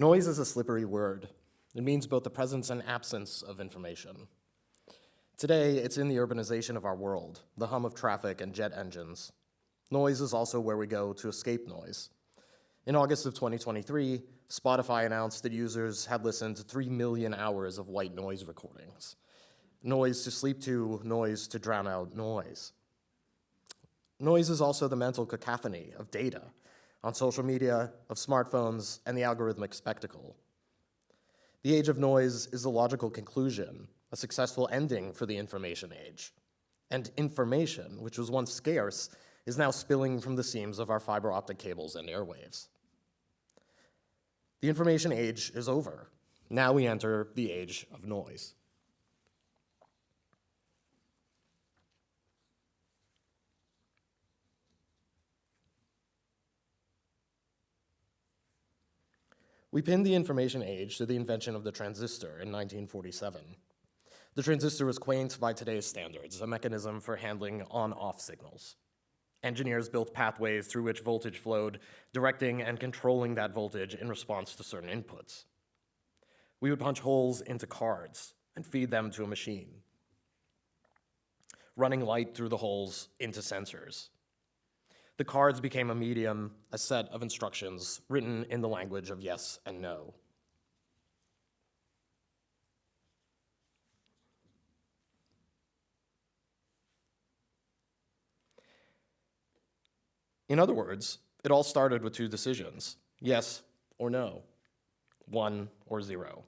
Noise is a slippery word. It means both the presence and absence of information. Today, it's in the urbanization of our world, the hum of traffic and jet engines. Noise is also where we go to escape noise. In August of 2023, Spotify announced that users had listened to 3 million hours of white noise recordings. Noise to sleep to, noise to drown out noise. Noise is also the mental cacophony of data on social media, of smartphones, and the algorithmic spectacle. The age of noise is the logical conclusion, a successful ending for the information age. And information, which was once scarce, is now spilling from the seams of our fiber optic cables and airwaves. The information age is over. Now we enter the age of noise. We pinned the information age to the invention of the transistor in 1947. The transistor was quaint by today's standards, a mechanism for handling on-off signals. Engineers built pathways through which voltage flowed, directing and controlling that voltage in response to certain inputs. We would punch holes into cards and feed them to a machine, running light through the holes into sensors. The cards became a medium, a set of instructions written in the language of yes and no. In other words, it all started with two decisions, yes or no, 1 or 0.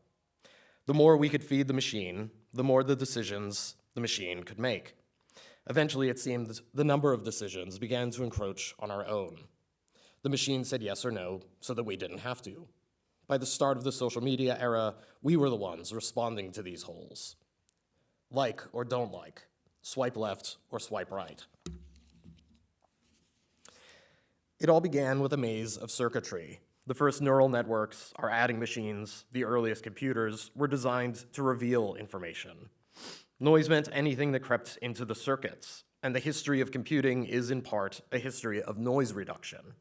The more we could feed the machine, the more the decisions the machine could make. Eventually, it seemed the number of decisions began to encroach on our own. The machine said yes or no so that we didn't have to. By the start of the social media era, we were the ones responding to these holes. Like or don't like, swipe left or swipe right. It all began with a maze of circuitry. The first neural networks, our adding machines, the earliest computers, were designed to reveal information. Noise meant anything that crept into the circuits, and the history of computing is in part a history of noise reduction.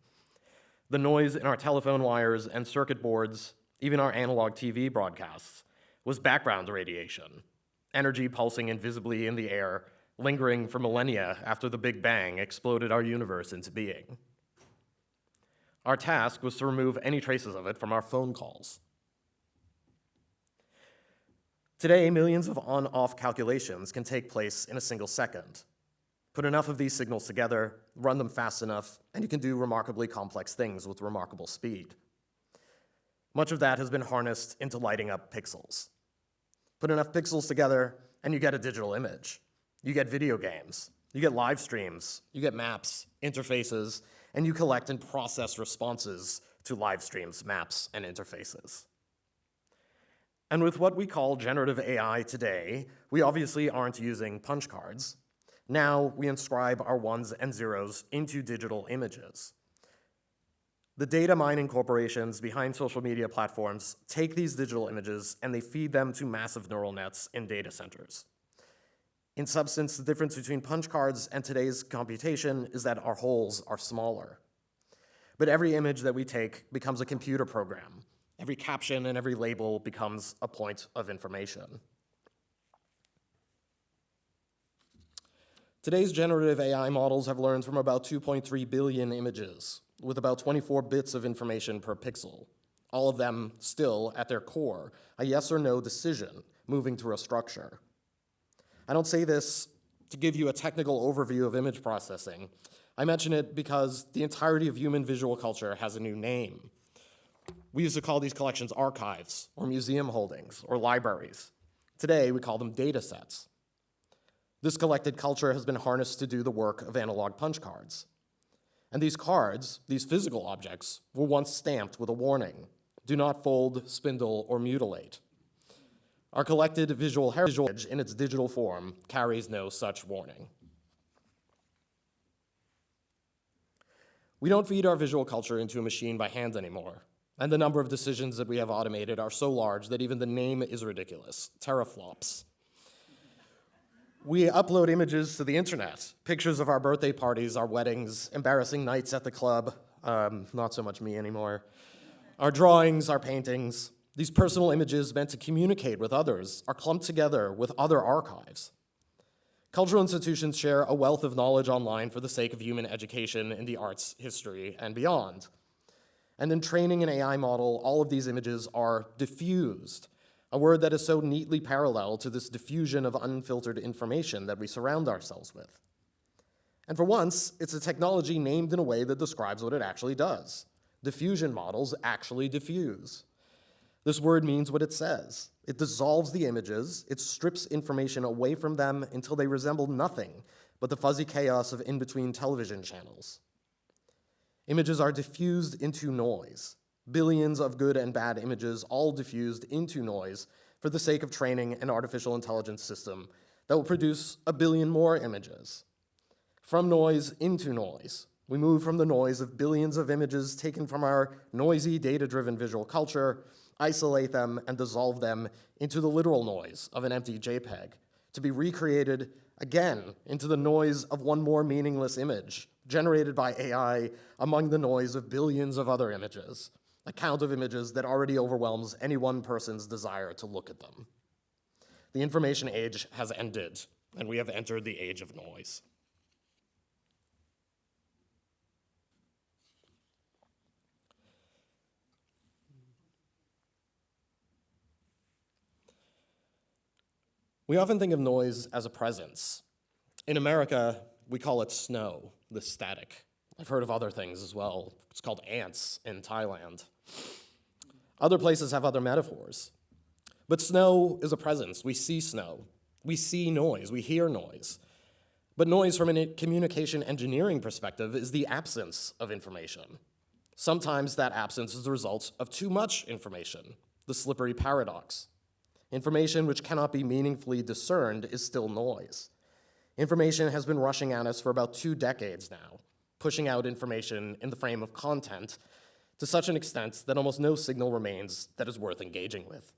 The noise in our telephone wires and circuit boards, even our analog TV broadcasts, was background radiation, energy pulsing invisibly in the air, lingering for millennia after the Big Bang exploded our universe into being. Our task was to remove any traces of it from our phone calls. Today, millions of on-off calculations can take place in a single second. Put enough of these signals together, run them fast enough, and you can do remarkably complex things with remarkable speed. Much of that has been harnessed into lighting up pixels. Put enough pixels together, and you get a digital image. You get video games. You get live streams. You get maps, interfaces, and you collect and process responses to live streams, maps, and interfaces. And with what we call generative AI today, we obviously aren't using punch cards. Now we inscribe our ones and zeros into digital images. The data mining corporations behind social media platforms take these digital images and they feed them to massive neural nets in data centers. In substance, the difference between punch cards and today's computation is that our holes are smaller. But every image that we take becomes a computer program. Every caption and every label becomes a point of information. Today's generative AI models have learned from about 2.3 billion images, with about 24 bits of information per pixel. All of them still, at their core, a yes or no decision moving through a structure. I don't say this to give you a technical overview of image processing. I mention it because the entirety of human visual culture has a new name. We used to call these collections archives, or museum holdings, or libraries. Today, we call them data sets. This collected culture has been harnessed to do the work of analog punch cards. And these cards, these physical objects, were once stamped with a warning: do not fold, spindle, or mutilate. Our collected visual heritage in its digital form carries no such warning. We don't feed our visual culture into a machine by hand anymore. And the number of decisions that we have automated are so large that even the name is ridiculous: teraflops. We upload images to the internet, pictures of our birthday parties, our weddings, embarrassing nights at the club, not so much me anymore, Our drawings, our paintings, these personal images meant to communicate with others are clumped together with other archives. Cultural institutions share a wealth of knowledge online for the sake of human education in the arts, history, and beyond. And in training an AI model, all of these images are diffused, a word that is so neatly parallel to this diffusion of unfiltered information that we surround ourselves with. And for once, it's a technology named in a way that describes what it actually does. Diffusion models actually diffuse. This word means what it says. It dissolves the images, it strips information away from them until they resemble nothing but the fuzzy chaos of in-between television channels. Images are diffused into noise. Billions of good and bad images all diffused into noise for the sake of training an artificial intelligence system that will produce a billion more images. From noise into noise. We move from the noise of billions of images taken from our noisy, data-driven visual culture, isolate them, and dissolve them into the literal noise of an empty JPEG, to be recreated again into the noise of one more meaningless image, generated by AI among the noise of billions of other images, a count of images that already overwhelms any one person's desire to look at them. The information age has ended, and we have entered the age of noise. We often think of noise as a presence. In America, we call it snow, the static. I've heard of other things as well. It's called ants in Thailand. Other places have other metaphors. But snow is a presence. We see snow. We see noise. We hear noise. But noise from a communication engineering perspective is the absence of information. Sometimes that absence is the result of too much information, the slippery paradox. Information which cannot be meaningfully discerned is still noise. Information has been rushing at us for about 2 decades now, pushing out information in the frame of content to such an extent that almost no signal remains that is worth engaging with.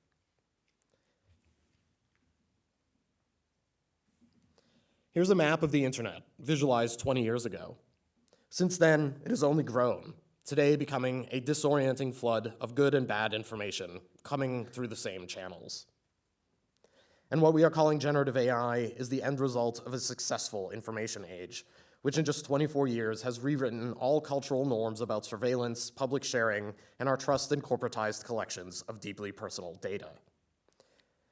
Here's a map of the internet, visualized 20 years ago. Since then, it has only grown, today becoming a disorienting flood of good and bad information coming through the same channels. And what we are calling generative AI is the end result of a successful information age, which in just 24 years has rewritten all cultural norms about surveillance, public sharing, and our trust in corporatized collections of deeply personal data.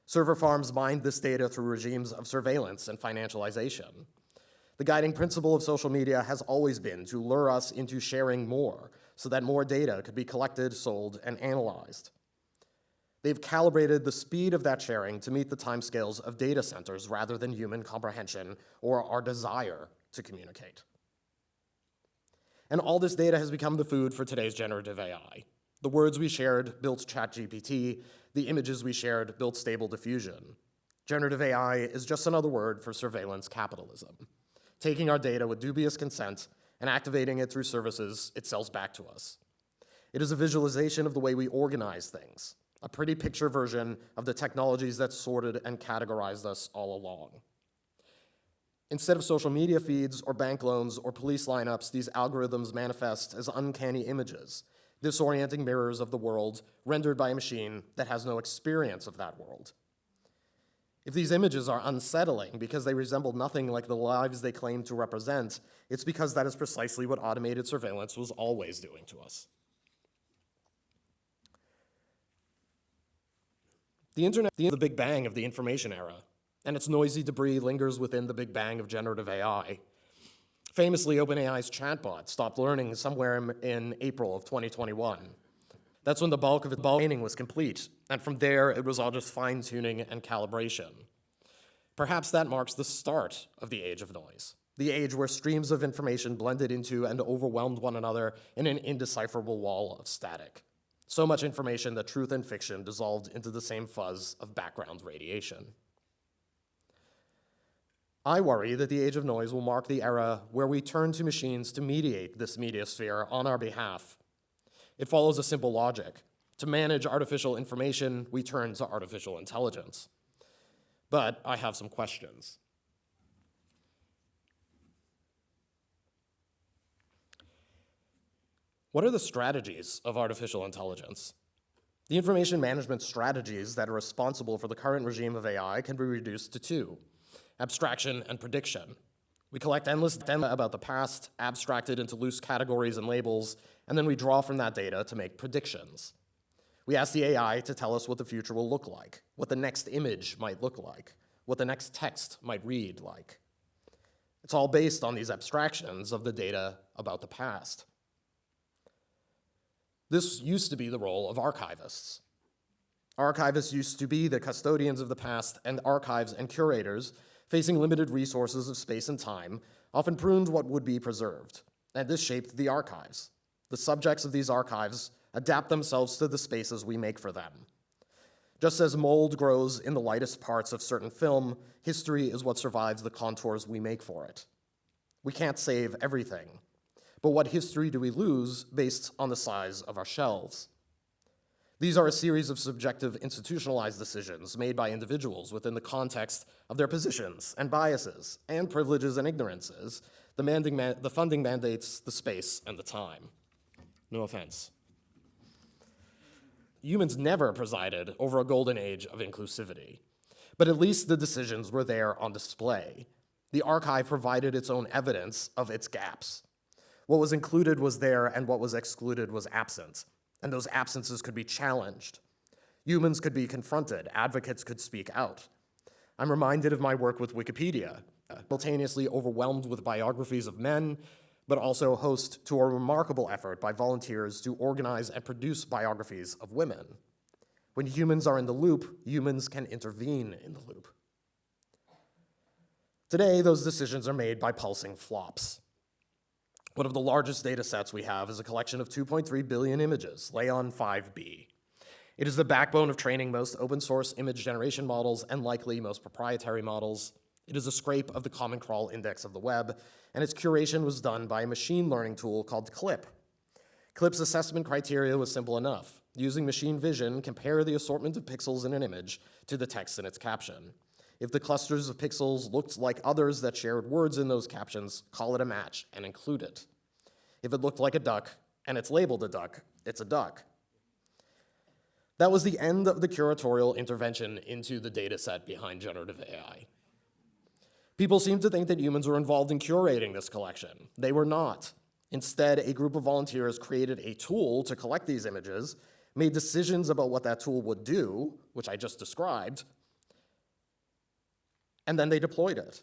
Server farms mined this data through regimes of surveillance and financialization. The guiding principle of social media has always been to lure us into sharing more so that more data could be collected, sold, and analyzed. They've calibrated the speed of that sharing to meet the timescales of data centers rather than human comprehension or our desire to communicate. And all this data has become the food for today's generative AI. The words we shared built ChatGPT, the images we shared built Stable Diffusion. Generative AI is just another word for surveillance capitalism, taking our data with dubious consent and activating it through services it sells back to us. It is a visualization of the way we organize things, a pretty picture version of the technologies that sorted and categorized us all along. Instead of social media feeds or bank loans or police lineups, these algorithms manifest as uncanny images, disorienting mirrors of the world rendered by a machine that has no experience of that world. If these images are unsettling because they resemble nothing like the lives they claim to represent, it's because that is precisely what automated surveillance was always doing to us. The internet is the Big Bang of the information era, and its noisy debris lingers within the Big Bang of generative AI. Famously, OpenAI's chatbot stopped learning somewhere in April of 2021. That's when the bulk of its training was complete, and from there, it was all just fine-tuning and calibration. Perhaps that marks the start of the age of noise, the age where streams of information blended into and overwhelmed one another in an indecipherable wall of static. So much information that truth and fiction dissolved into the same fuzz of background radiation. I worry that the age of noise will mark the era where we turn to machines to mediate this media sphere on our behalf. It follows a simple logic. To manage artificial information, we turn to artificial intelligence. But I have some questions. What are the strategies of artificial intelligence? The information management strategies that are responsible for the current regime of AI can be reduced to two: abstraction and prediction. We collect endless data about the past, abstract it into loose categories and labels, and then we draw from that data to make predictions. We ask the AI to tell us what the future will look like, what the next image might look like, what the next text might read like. It's all based on these abstractions of the data about the past. This used to be the role of archivists. Archivists used to be the custodians of the past, and archives and curators, facing limited resources of space and time, often pruned what would be preserved, and this shaped the archives. The subjects of these archives adapt themselves to the spaces we make for them. Just as mold grows in the lightest parts of certain film, history is what survives the contours we make for it. We can't save everything, but what history do we lose based on the size of our shelves? These are a series of subjective institutionalized decisions made by individuals within the context of their positions and biases and privileges and ignorances, the funding mandates, the space, and the time. No offense. Humans never presided over a golden age of inclusivity, but at least the decisions were there on display. The archive provided its own evidence of its gaps. What was included was there, and what was excluded was absent, and those absences could be challenged. Humans could be confronted, advocates could speak out. I'm reminded of my work with Wikipedia, simultaneously overwhelmed with biographies of men, but also host to a remarkable effort by volunteers to organize and produce biographies of women. When humans are in the loop, humans can intervene in the loop. Today, those decisions are made by pulsing flops. One of the largest data sets we have is a collection of 2.3 billion images, Leon 5B. It is the backbone of training most open source image generation models and likely most proprietary models. It is a scrape of the Common Crawl index of the web, and its curation was done by a machine learning tool called CLIP. CLIP's assessment criteria was simple enough. Using machine vision, compare the assortment of pixels in an image to the text in its caption. If the clusters of pixels looked like others that shared words in those captions, call it a match and include it. If it looked like a duck and it's labeled a duck, it's a duck. That was the end of the curatorial intervention into the data set behind generative AI. People seem to think that humans were involved in curating this collection. They were not. Instead, a group of volunteers created a tool to collect these images, made decisions about what that tool would do, which I just described, and then they deployed it.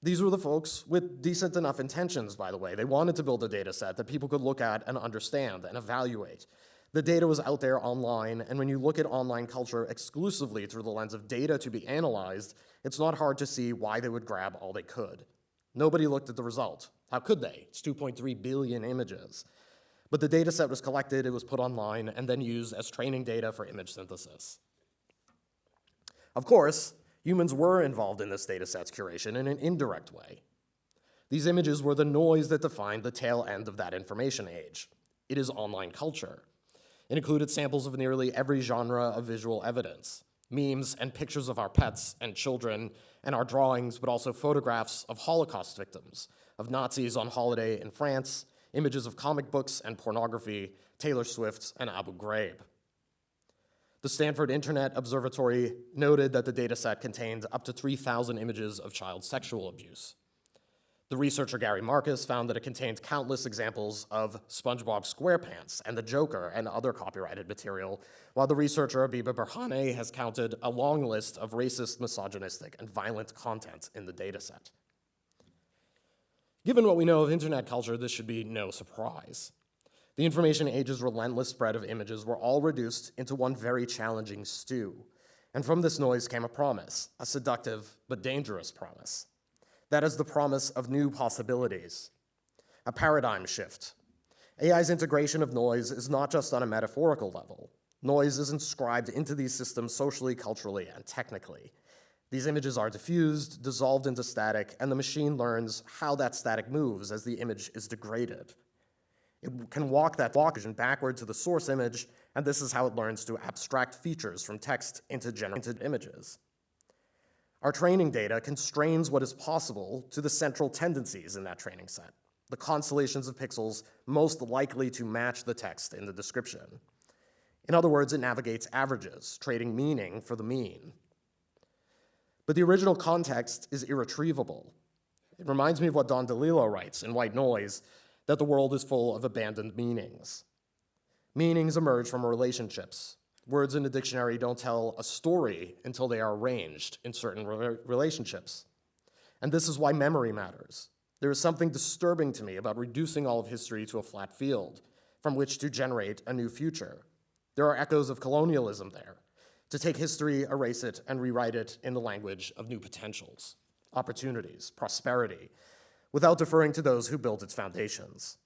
These were the folks with decent enough intentions, by the way. They wanted to build a data set that people could look at and understand and evaluate. The data was out there online, and when you look at online culture exclusively through the lens of data to be analyzed, it's not hard to see why they would grab all they could. Nobody looked at the result. How could they? It's 2.3 billion images. But the data set was collected, it was put online, and then used as training data for image synthesis. Of course, humans were involved in this data set's curation in an indirect way. These images were the noise that defined the tail end of that information age. It is online culture. It included samples of nearly every genre of visual evidence, memes and pictures of our pets and children and our drawings, but also photographs of Holocaust victims, of Nazis on holiday in France, images of comic books and pornography, Taylor Swift and Abu Ghraib. The Stanford Internet Observatory noted that the dataset contained up to 3,000 images of child sexual abuse. The researcher Gary Marcus found that it contained countless examples of SpongeBob SquarePants and the Joker and other copyrighted material, while the researcher Abiba Berhane has counted a long list of racist, misogynistic, and violent content in the dataset. Given what we know of internet culture, this should be no surprise. The information age's relentless spread of images were all reduced into one very challenging stew. And from this noise came a promise, a seductive but dangerous promise. That is the promise of new possibilities, a paradigm shift. AI's integration of noise is not just on a metaphorical level. Noise is inscribed into these systems socially, culturally, and technically. These images are diffused, dissolved into static, and the machine learns how that static moves as the image is degraded. It can walk that vision backward to the source image, and this is how it learns to abstract features from text into generated images. Our training data constrains what is possible to the central tendencies in that training set. the constellations of pixels most likely to match the text in the description. In other words, it navigates averages, trading meaning for the mean. But the original context is irretrievable. It reminds me of what Don DeLillo writes in White Noise, that the world is full of abandoned meanings. Meanings emerge from relationships. Words in a dictionary don't tell a story until they are arranged in certain relationships. And this is why memory matters. There is something disturbing to me about reducing all of history to a flat field from which to generate a new future. There are echoes of colonialism there, to take history, erase it, and rewrite it in the language of new potentials, opportunities, prosperity, without deferring to those who built its foundations.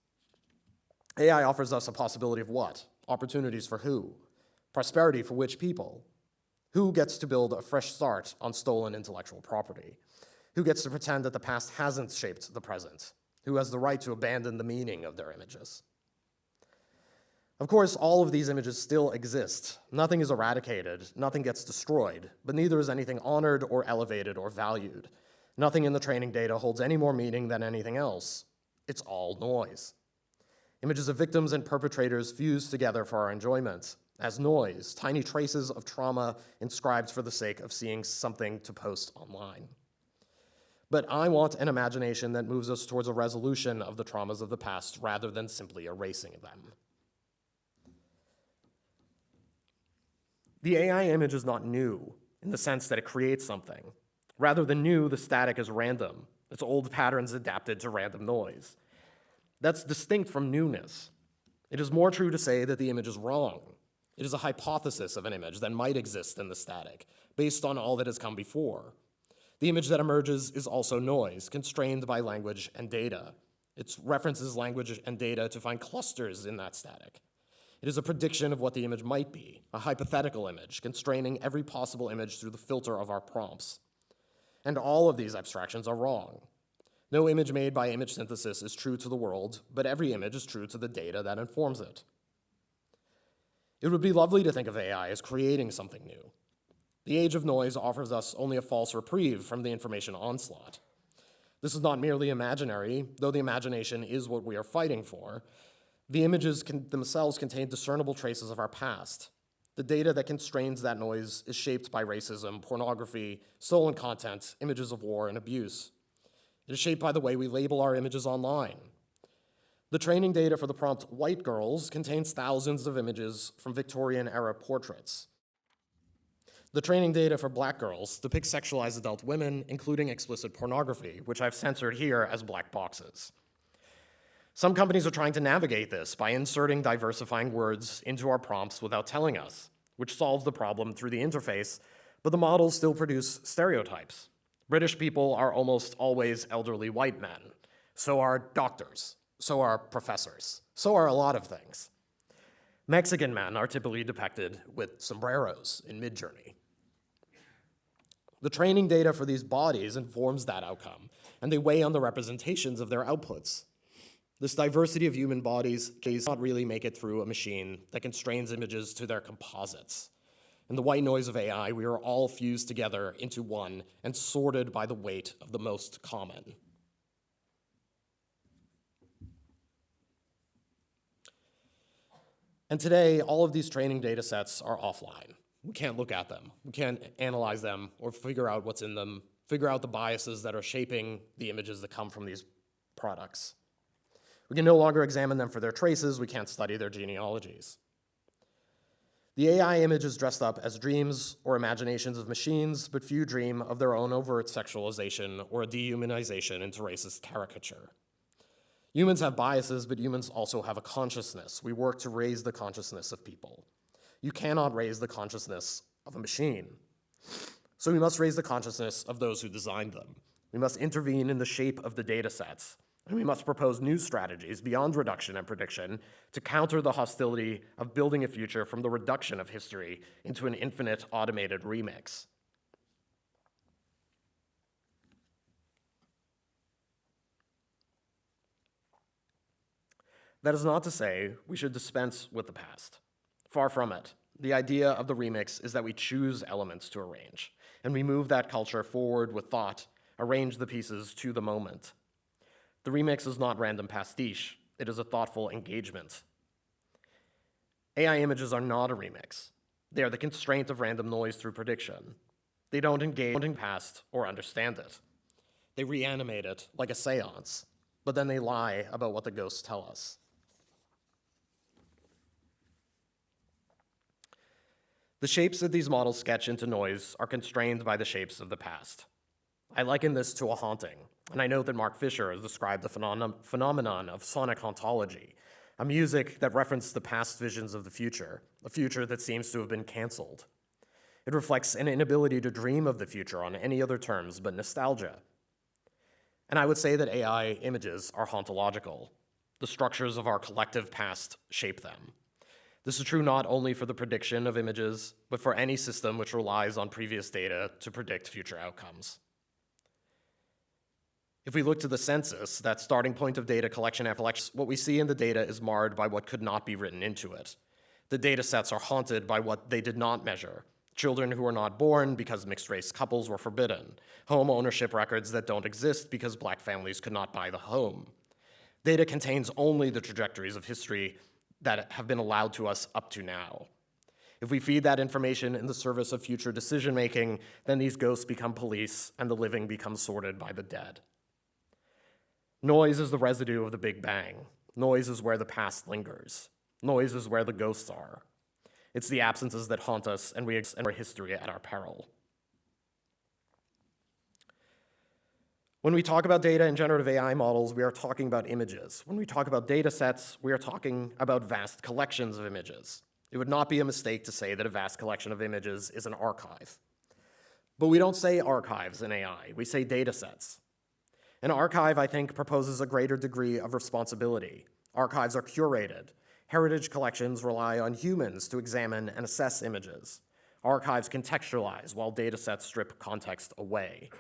AI offers us a possibility of what? Opportunities for who? Prosperity for which people? Who gets to build a fresh start on stolen intellectual property? Who gets to pretend that the past hasn't shaped the present? Who has the right to abandon the meaning of their images? Of course, all of these images still exist. Nothing is eradicated, nothing gets destroyed, but neither is anything honored or elevated or valued. Nothing in the training data holds any more meaning than anything else. It's all noise. Images of victims and perpetrators fuse together for our enjoyment as noise, tiny traces of trauma inscribed for the sake of seeing something to post online. But I want an imagination that moves us towards a resolution of the traumas of the past rather than simply erasing them. The AI image is not new in the sense that it creates something. Rather than new, the static is random. Its old patterns adapted to random noise. That's distinct from newness. It is more true to say that the image is wrong. It is a hypothesis of an image that might exist in the static, based on all that has come before. The image that emerges is also noise, constrained by language and data. It references language and data to find clusters in that static. It is a prediction of what the image might be, a hypothetical image, constraining every possible image through the filter of our prompts. And all of these abstractions are wrong. No image made by image synthesis is true to the world, but every image is true to the data that informs it. It would be lovely to think of AI as creating something new. The age of noise offers us only a false reprieve from the information onslaught. This is not merely imaginary, though the imagination is what we are fighting for. The images themselves contain discernible traces of our past. The data that constrains that noise is shaped by racism, pornography, stolen content, images of war and abuse. It is shaped by the way we label our images online. The training data for the prompt white girls contains thousands of images from Victorian-era portraits. The training data for black girls depicts sexualized adult women, including explicit pornography, which I've censored here as black boxes. Some companies are trying to navigate this by inserting diversifying words into our prompts without telling us, which solves the problem through the interface, but the models still produce stereotypes. British people are almost always elderly white men. So are doctors. So are professors. So are a lot of things. Mexican men are typically depicted with sombreros in Midjourney. The training data for these bodies informs that outcome, and they weigh on the representations of their outputs. This diversity of human bodies cannot really make it through a machine that constrains images to their composites. In the white noise of AI, we are all fused together into one and sorted by the weight of the most common. And today, all of these training data sets are offline. We can't look at them. We can't analyze them or figure out what's in them, figure out the biases that are shaping the images that come from these products. We can no longer examine them for their traces. We can't study their genealogies. The AI image is dressed up as dreams or imaginations of machines, but few dream of their own overt sexualization or a dehumanization into racist caricature. Humans have biases, but humans also have a consciousness. We work to raise the consciousness of people. You cannot raise the consciousness of a machine. So we must raise the consciousness of those who designed them. We must intervene in the shape of the data sets, and we must propose new strategies beyond reduction and prediction to counter the hostility of building a future from the reduction of history into an infinite automated remix. That is not to say we should dispense with the past. Far from it. The idea of the remix is that we choose elements to arrange, and we move that culture forward with thought, arrange the pieces to the moment. The remix is not random pastiche. It is a thoughtful engagement. AI images are not a remix. They are the constraint of random noise through prediction. They don't engage in past or understand it. They reanimate it like a seance, but then they lie about what the ghosts tell us. The shapes that these models sketch into noise are constrained by the shapes of the past. I liken this to a haunting, and I note that Mark Fisher has described the phenomenon of sonic hauntology, a music that referenced the past visions of the future, a future that seems to have been canceled. It reflects an inability to dream of the future on any other terms but nostalgia. And I would say that AI images are hauntological. The structures of our collective past shape them. This is true not only for the prediction of images, but for any system which relies on previous data to predict future outcomes. If we look to the census, that starting point of data collection after election, what we see in the data is marred by what could not be written into it. The data sets are haunted by what they did not measure. Children who were not born because mixed-race couples were forbidden. Home ownership records that don't exist because black families could not buy the home. Data contains only the trajectories of history that have been allowed to us up to now. If we feed that information in the service of future decision-making, then these ghosts become police and the living become sorted by the dead. Noise is the residue of the Big Bang. Noise is where the past lingers. Noise is where the ghosts are. It's the absences that haunt us and we extend our history at our peril. When we talk about data and generative AI models, we are talking about images. When we talk about data sets, we are talking about vast collections of images. It would not be a mistake to say that a vast collection of images is an archive. But we don't say archives in AI, we say data sets. An archive, I think, proposes a greater degree of responsibility. Archives are curated. Heritage collections rely on humans to examine and assess images. Archives contextualize while data sets strip context away.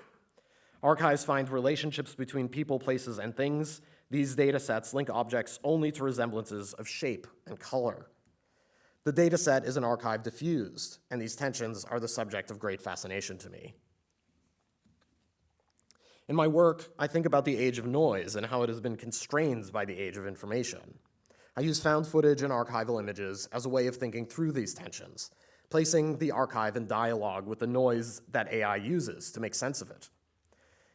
Archives find relationships between people, places, and things. These data sets link objects only to resemblances of shape and color. The data set is an archive diffused, and these tensions are the subject of great fascination to me. In my work, I think about the age of noise and how it has been constrained by the age of information. I use found footage and archival images as a way of thinking through these tensions, placing the archive in dialogue with the noise that AI uses to make sense of it.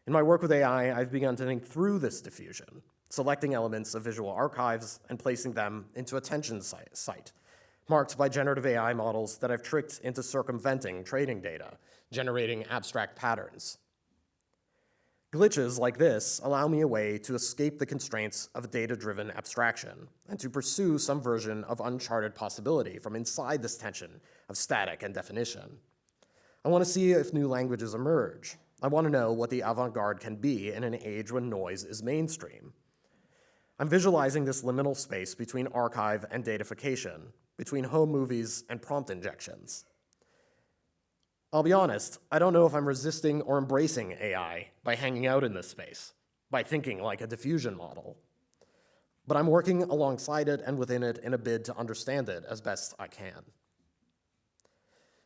In my work with AI, I've begun to think through this diffusion, selecting elements of visual archives and placing them into a tension site, marked by generative AI models that I've tricked into circumventing training data, generating abstract patterns. Glitches like this allow me a way to escape the constraints of data-driven abstraction and to pursue some version of uncharted possibility from inside this tension of static and definition. I want to see if new languages emerge. I want to know what the avant-garde can be in an age when noise is mainstream. I'm visualizing this liminal space between archive and datafication, between home movies and prompt injections. I'll be honest, I don't know if I'm resisting or embracing AI by hanging out in this space, by thinking like a diffusion model. But I'm working alongside it and within it in a bid to understand it as best I can.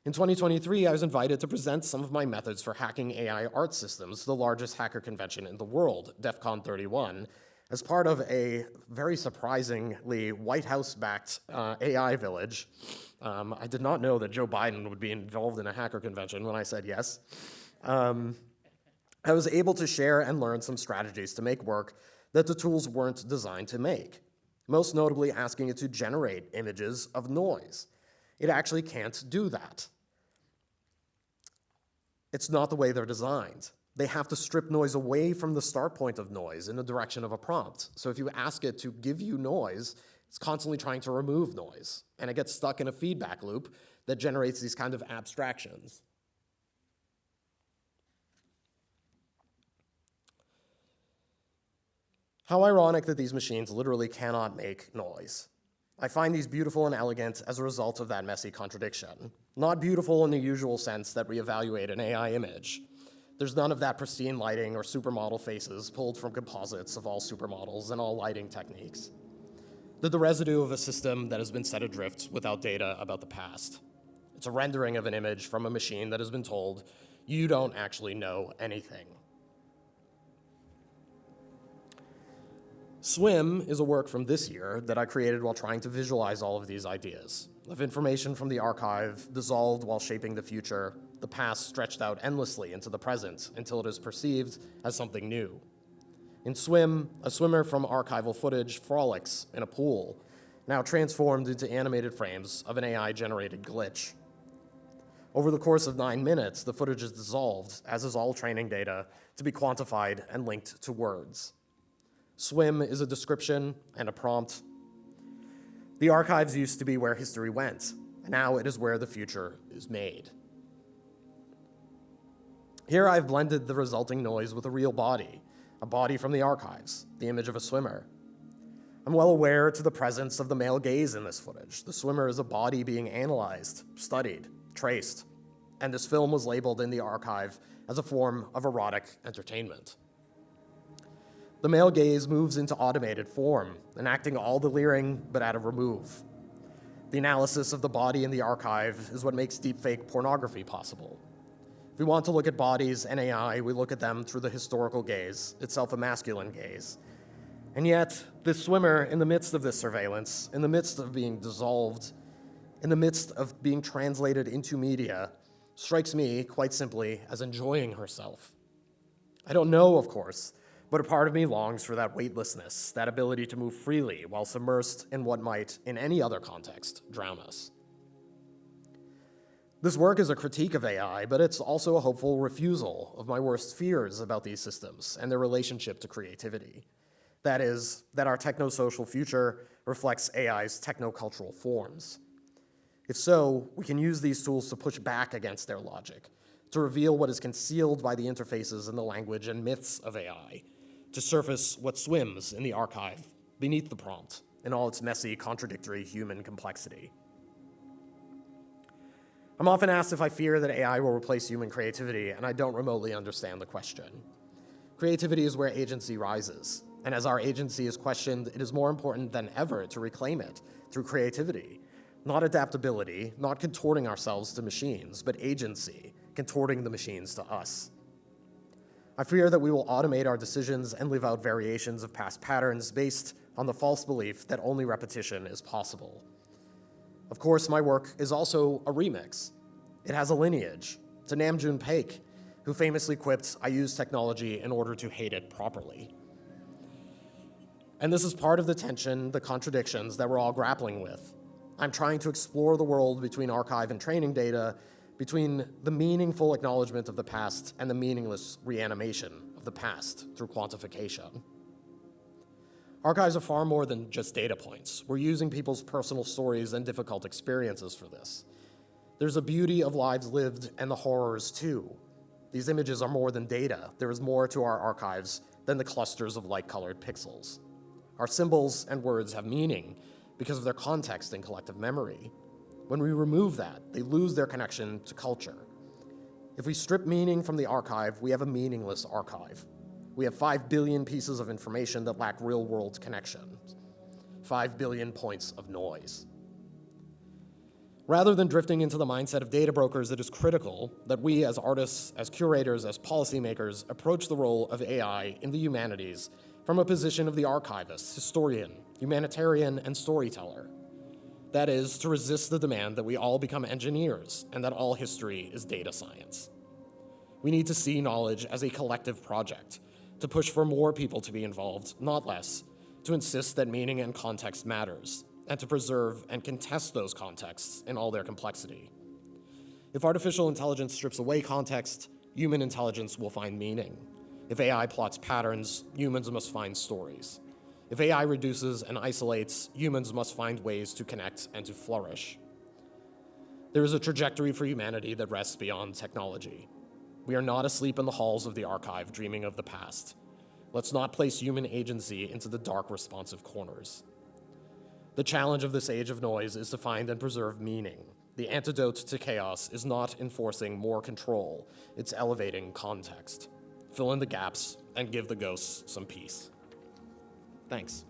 In 2023, I was invited to present some of my methods for hacking AI art systems to the largest hacker convention in the world, DEF CON 31, as part of a very surprisingly White House-backed AI village. I did not know that Joe Biden would be involved in a hacker convention when I said yes. I was able to share and learn some strategies to make work that the tools weren't designed to make, most notably asking it to generate images of noise. It actually can't do that. It's not the way they're designed. They have to strip noise away from the start point of noise in the direction of a prompt. So if you ask it to give you noise, it's constantly trying to remove noise, and it gets stuck in a feedback loop that generates these kind of abstractions. How ironic that these machines literally cannot make noise. I find these beautiful and elegant as a result of that messy contradiction. Not beautiful in the usual sense that we evaluate an AI image. There's none of that pristine lighting or supermodel faces pulled from composites of all supermodels and all lighting techniques. They're the residue of a system that has been set adrift without data about the past. It's a rendering of an image from a machine that has been told, you don't actually know anything. Swim is a work from this year that I created while trying to visualize all of these ideas, of information from the archive dissolved while shaping the future, the past stretched out endlessly into the present until it is perceived as something new. In Swim, a swimmer from archival footage frolics in a pool, now transformed into animated frames of an AI-generated glitch. Over the course of 9 minutes, the footage is dissolved, as is all training data, to be quantified and linked to words. Swim is a description and a prompt. The archives used to be where history went, and now it is where the future is made. Here I've blended the resulting noise with a real body, a body from the archives, the image of a swimmer. I'm well aware to the presence of the male gaze in this footage. The swimmer is a body being analyzed, studied, traced, and this film was labeled in the archive as a form of erotic entertainment. The male gaze moves into automated form, enacting all the leering but at a remove. The analysis of the body in the archive is what makes deepfake pornography possible. If we want to look at bodies and AI, we look at them through the historical gaze, itself a masculine gaze. And yet, this swimmer, in the midst of this surveillance, in the midst of being dissolved, in the midst of being translated into media, strikes me, quite simply, as enjoying herself. I don't know, of course, but a part of me longs for that weightlessness, that ability to move freely while submersed in what might, in any other context, drown us. This work is a critique of AI, but it's also a hopeful refusal of my worst fears about these systems and their relationship to creativity. That is, that our techno-social future reflects AI's techno-cultural forms. If so, we can use these tools to push back against their logic, to reveal what is concealed by the interfaces and the language and myths of AI, to surface what swims in the archive beneath the prompt in all its messy, contradictory human complexity. I'm often asked if I fear that AI will replace human creativity, and I don't remotely understand the question. Creativity is where agency rises, and as our agency is questioned, it is more important than ever to reclaim it through creativity. Not adaptability, not contorting ourselves to machines, but agency, contorting the machines to us. I fear that we will automate our decisions and live out variations of past patterns based on the false belief that only repetition is possible. Of course, my work is also a remix. It has a lineage. To Namjoon Paik, who famously quipped, "I use technology in order to hate it properly." And this is part of the tension, the contradictions that we're all grappling with. I'm trying to explore the world between archive and training data, between the meaningful acknowledgement of the past and the meaningless reanimation of the past through quantification. Archives are far more than just data points. We're using people's personal stories and difficult experiences for this. There's a beauty of lives lived and the horrors too. These images are more than data. There is more to our archives than the clusters of light-colored pixels. Our symbols and words have meaning because of their context and collective memory. When we remove that, they lose their connection to culture. If we strip meaning from the archive, we have a meaningless archive. We have 5 billion pieces of information that lack real-world connection, 5 billion points of noise. Rather than drifting into the mindset of data brokers, it is critical that we as artists, as curators, as policymakers, approach the role of AI in the humanities from a position of the archivist, historian, humanitarian, and storyteller. That is, to resist the demand that we all become engineers and that all history is data science. We need to see knowledge as a collective project, to push for more people to be involved, not less, to insist that meaning and context matters, and to preserve and contest those contexts in all their complexity. If artificial intelligence strips away context, human intelligence will find meaning. If AI plots patterns, humans must find stories. If AI reduces and isolates, humans must find ways to connect and to flourish. There is a trajectory for humanity that rests beyond technology. We are not asleep in the halls of the archive dreaming of the past. Let's not place human agency into the dark, responsive corners. The challenge of this age of noise is to find and preserve meaning. The antidote to chaos is not enforcing more control, it's elevating context. Fill in the gaps and give the ghosts some peace. Thanks.